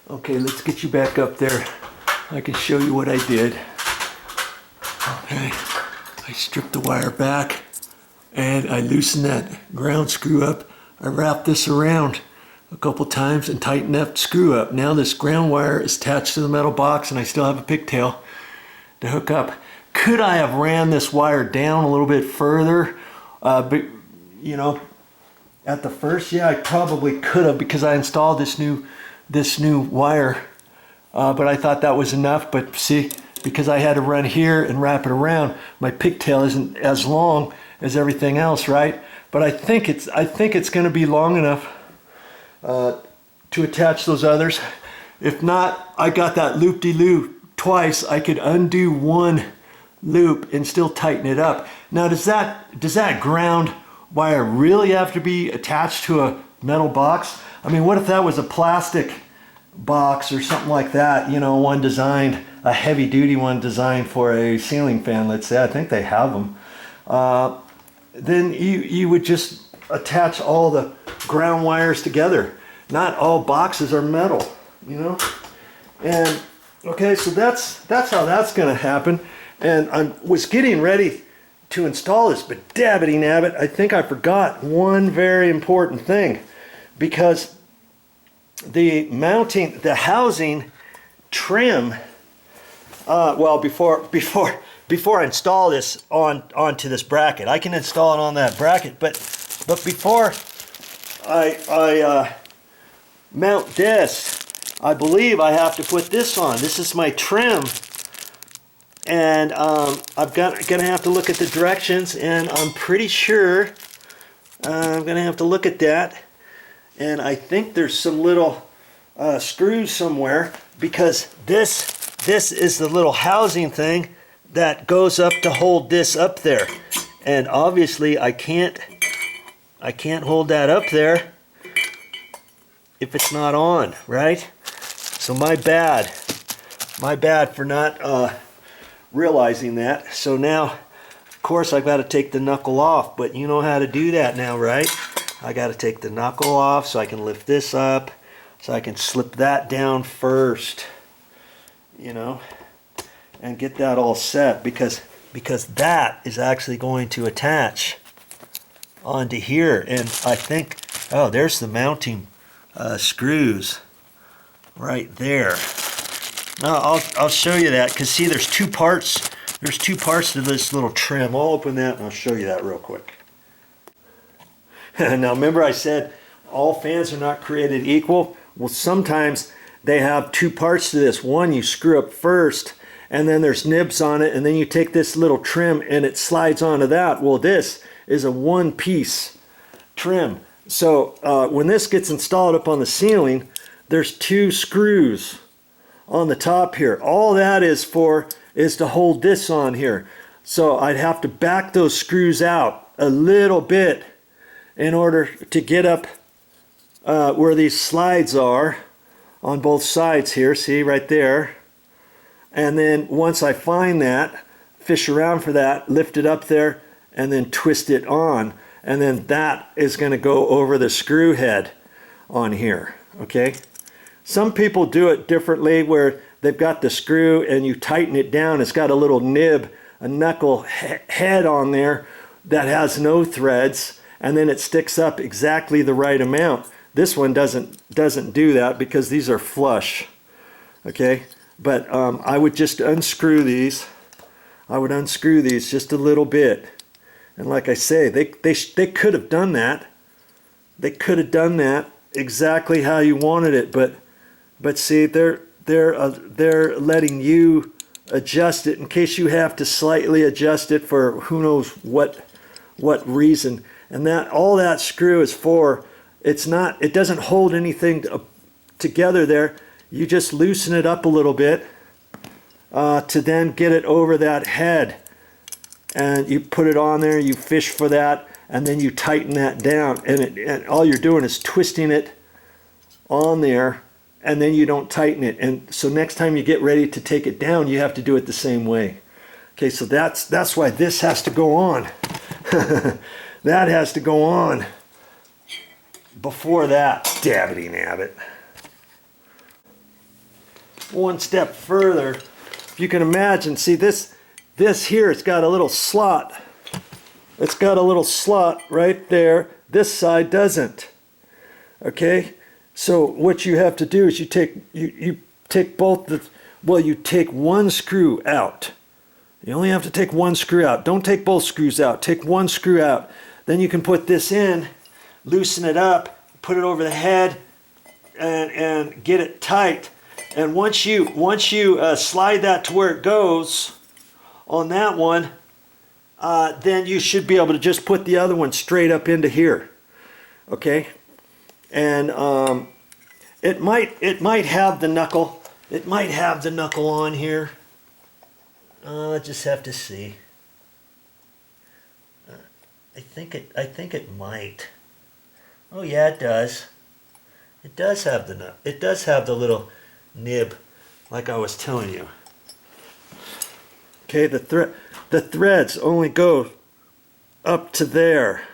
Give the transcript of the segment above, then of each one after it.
Okay, let's get you back up there. I can show you what I did. Okay, I stripped the wire back and I loosened that ground screw up. I wrapped this around a couple times and tightened that screw up. Now this ground wire is attached to the metal box and I still have a pigtail to hook up. Could I have ran this wire down a little bit further? But you know, at the first, yeah, I probably could have, because I installed this new wire. But I thought that was enough. But see, because I had to run here and wrap it around, my pigtail isn't as long as everything else, right? But I think it's going to be long enough to attach those others. If not, I got that loop-de-loop twice. I could undo one loop and still tighten it up. Now, does that ground wire really have to be attached to a metal box? I mean, what if that was a plastic box or something like that, you know, one designed, a heavy duty one designed for a ceiling fan, let's say. I think they have them. Then you would just attach all the ground wires together. Not all boxes are metal, you know. And okay, so that's how that's going to happen. And I was getting ready to install this, but dabbity nabbit, I think I forgot one very important thing, because the mounting, the housing trim, well, before I install this onto this bracket, I can install it on that bracket, but before I mount this, I believe I have to put this on. This is my trim, and I'm gonna have to look at the directions, and I'm pretty sure I'm gonna have to look at that. And I think there's some little screws somewhere, because this is the little housing thing that goes up to hold this up there. And obviously I can't hold that up there if it's not on, right? So my bad for not realizing that. So now, of course, I've got to take the knuckle off, but you know how to do that now, right? I got to take the knuckle off so I can lift this up, so I can slip that down first, you know, and get that all set, because that is actually going to attach onto here. And I think, oh, there's the mounting screws right there. Now I'll show you that, because see, there's two parts. There's two parts to this little trim. I'll open that and I'll show you that real quick. Now remember, I said all fans are not created equal. Well, sometimes they have two parts to this. One you screw up first, and then there's nibs on it, and then you take this little trim and it slides onto that. Well, this is a one-piece trim. So when this gets installed up on the ceiling, there's two screws on the top here. All that is for is to hold this on here. So I'd have to back those screws out a little bit in order to get up where these slides are on both sides here. See, right there. And then once I find that, fish around for that, lift it up there, and then twist it on. And then that is going to go over the screw head on here. Okay. Some people do it differently, where they've got the screw and you tighten it down. It's got a little nib, a knuckle head on there that has no threads, and then it sticks up exactly the right amount. This one doesn't do that, because these are flush. Okay, but I would just unscrew these. I would unscrew these just a little bit, and like I say, they could have done that. They could have done that exactly how you wanted it, but see, they're letting you adjust it in case you have to slightly adjust it for who knows what reason. And that all that screw is for, it doesn't hold anything together there. You just loosen it up a little bit to then get it over that head, and you put it on there, you fish for that, and then you tighten that down, and all you're doing is twisting it on there, and then you don't tighten it. And so next time you get ready to take it down, you have to do it the same way. Okay, so that's why this has to go on. That has to go on before that. Dabbity nabbit. one step further, if you can imagine, see this here, it's got a little slot. It's got a little slot right there. This side doesn't. Okay? So what you have to do is you take both the, well, you take one screw out. You only have to take one screw out. Don't take both screws out. Take one screw out. Then you can put this in, loosen it up, put it over the head, and get it tight. And once you slide that to where it goes on that one, then you should be able to just put the other one straight up into here. Okay? And it might have the knuckle. It might have the knuckle on here. I just have to see. I think it might. Oh yeah, it does. It does have the nut. It does have the little nib, like I was telling you. Okay, the threads only go up to there.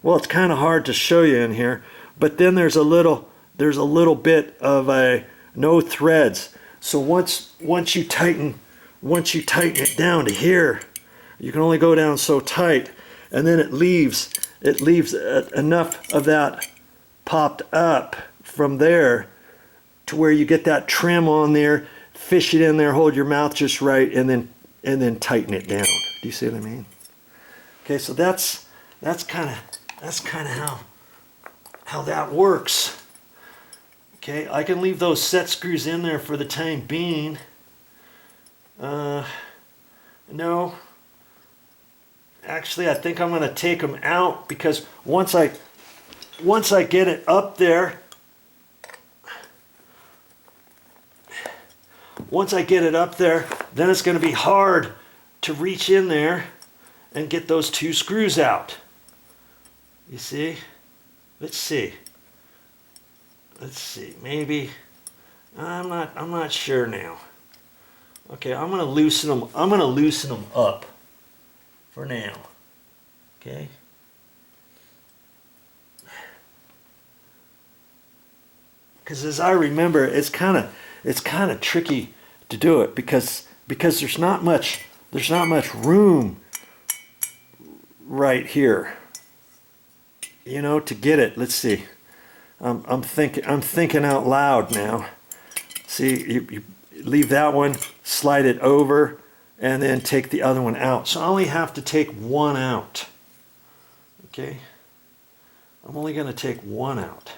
Well, it's kind of hard to show you in here, but then there's a little bit of a no threads. So once you tighten it down to here, you can only go down so tight, and then it leaves enough of that popped up from there to where you get that trim on there, fish it in there, hold your mouth just right, and then tighten it down. Do you see what I mean? Okay, so that's kind of how that works. Okay, I can leave those set screws in there for the time being. No, actually I think I'm going to take them out, because once I get it up there, then it's going to be hard to reach in there and get those two screws out. You see? Let's see. Maybe I'm not sure now. Okay, I'm going to loosen them up for now. Okay? Because as I remember, it's kind of tricky to do it, because there's not much room right here, you know, to get it. Let's see. I'm thinking out loud now. See, you leave that one, slide it over, and then take the other one out. So I only have to take one out. Okay? I'm only going to take one out.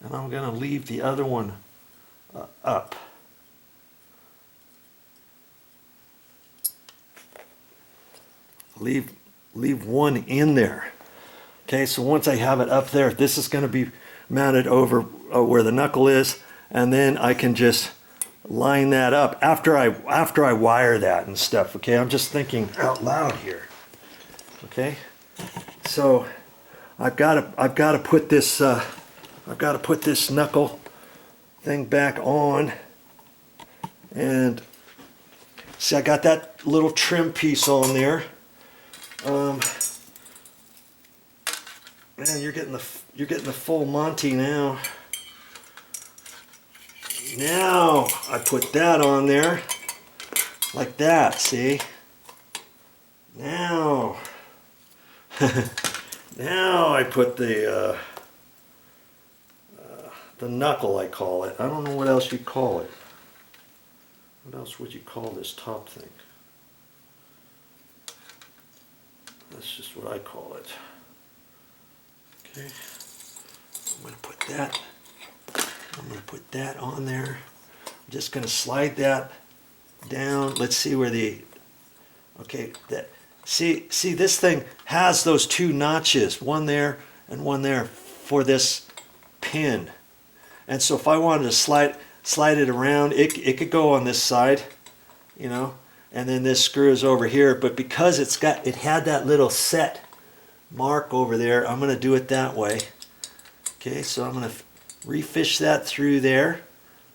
And I'm going to leave the other one up. Leave one in there. Okay, so once I have it up there, this is going to be mounted over where the knuckle is, and then I can just line that up after I wire that and stuff. Okay, I'm just thinking out loud here. Okay, so I've got to put this knuckle thing back on, and see, I got that little trim piece on there. Man, you're getting the full Monty now. Now I put that on there like that. See? Now, now I put the knuckle, I call it. I don't know what else you call it. What else would you call this top thing? That's just what I call it. Okay, I'm going to put that on there. I'm just going to slide that down. Let's see where okay, see this thing has those two notches, one there and one there for this pin. And so if I wanted to slide it around, it could go on this side, you know, and then this screw is over here, but because it had that little set mark over there, I'm going to do it that way. Okay, so I'm going to refish that through there,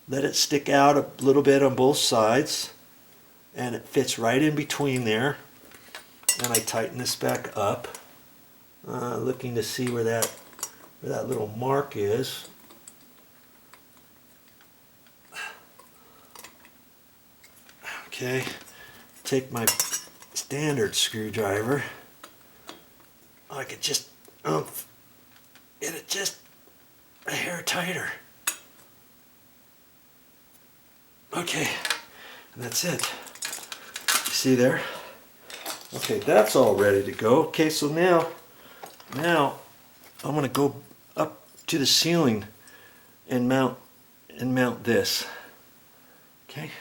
let it stick out a little bit on both sides, and it fits right in between there. And I tighten this back up, looking to see where that little mark is. Okay, take my standard screwdriver. I could just get it just a hair tighter. Okay, and that's it. You see there? Okay, that's all ready to go. Okay, so now I'm gonna go up to the ceiling and mount this. Okay.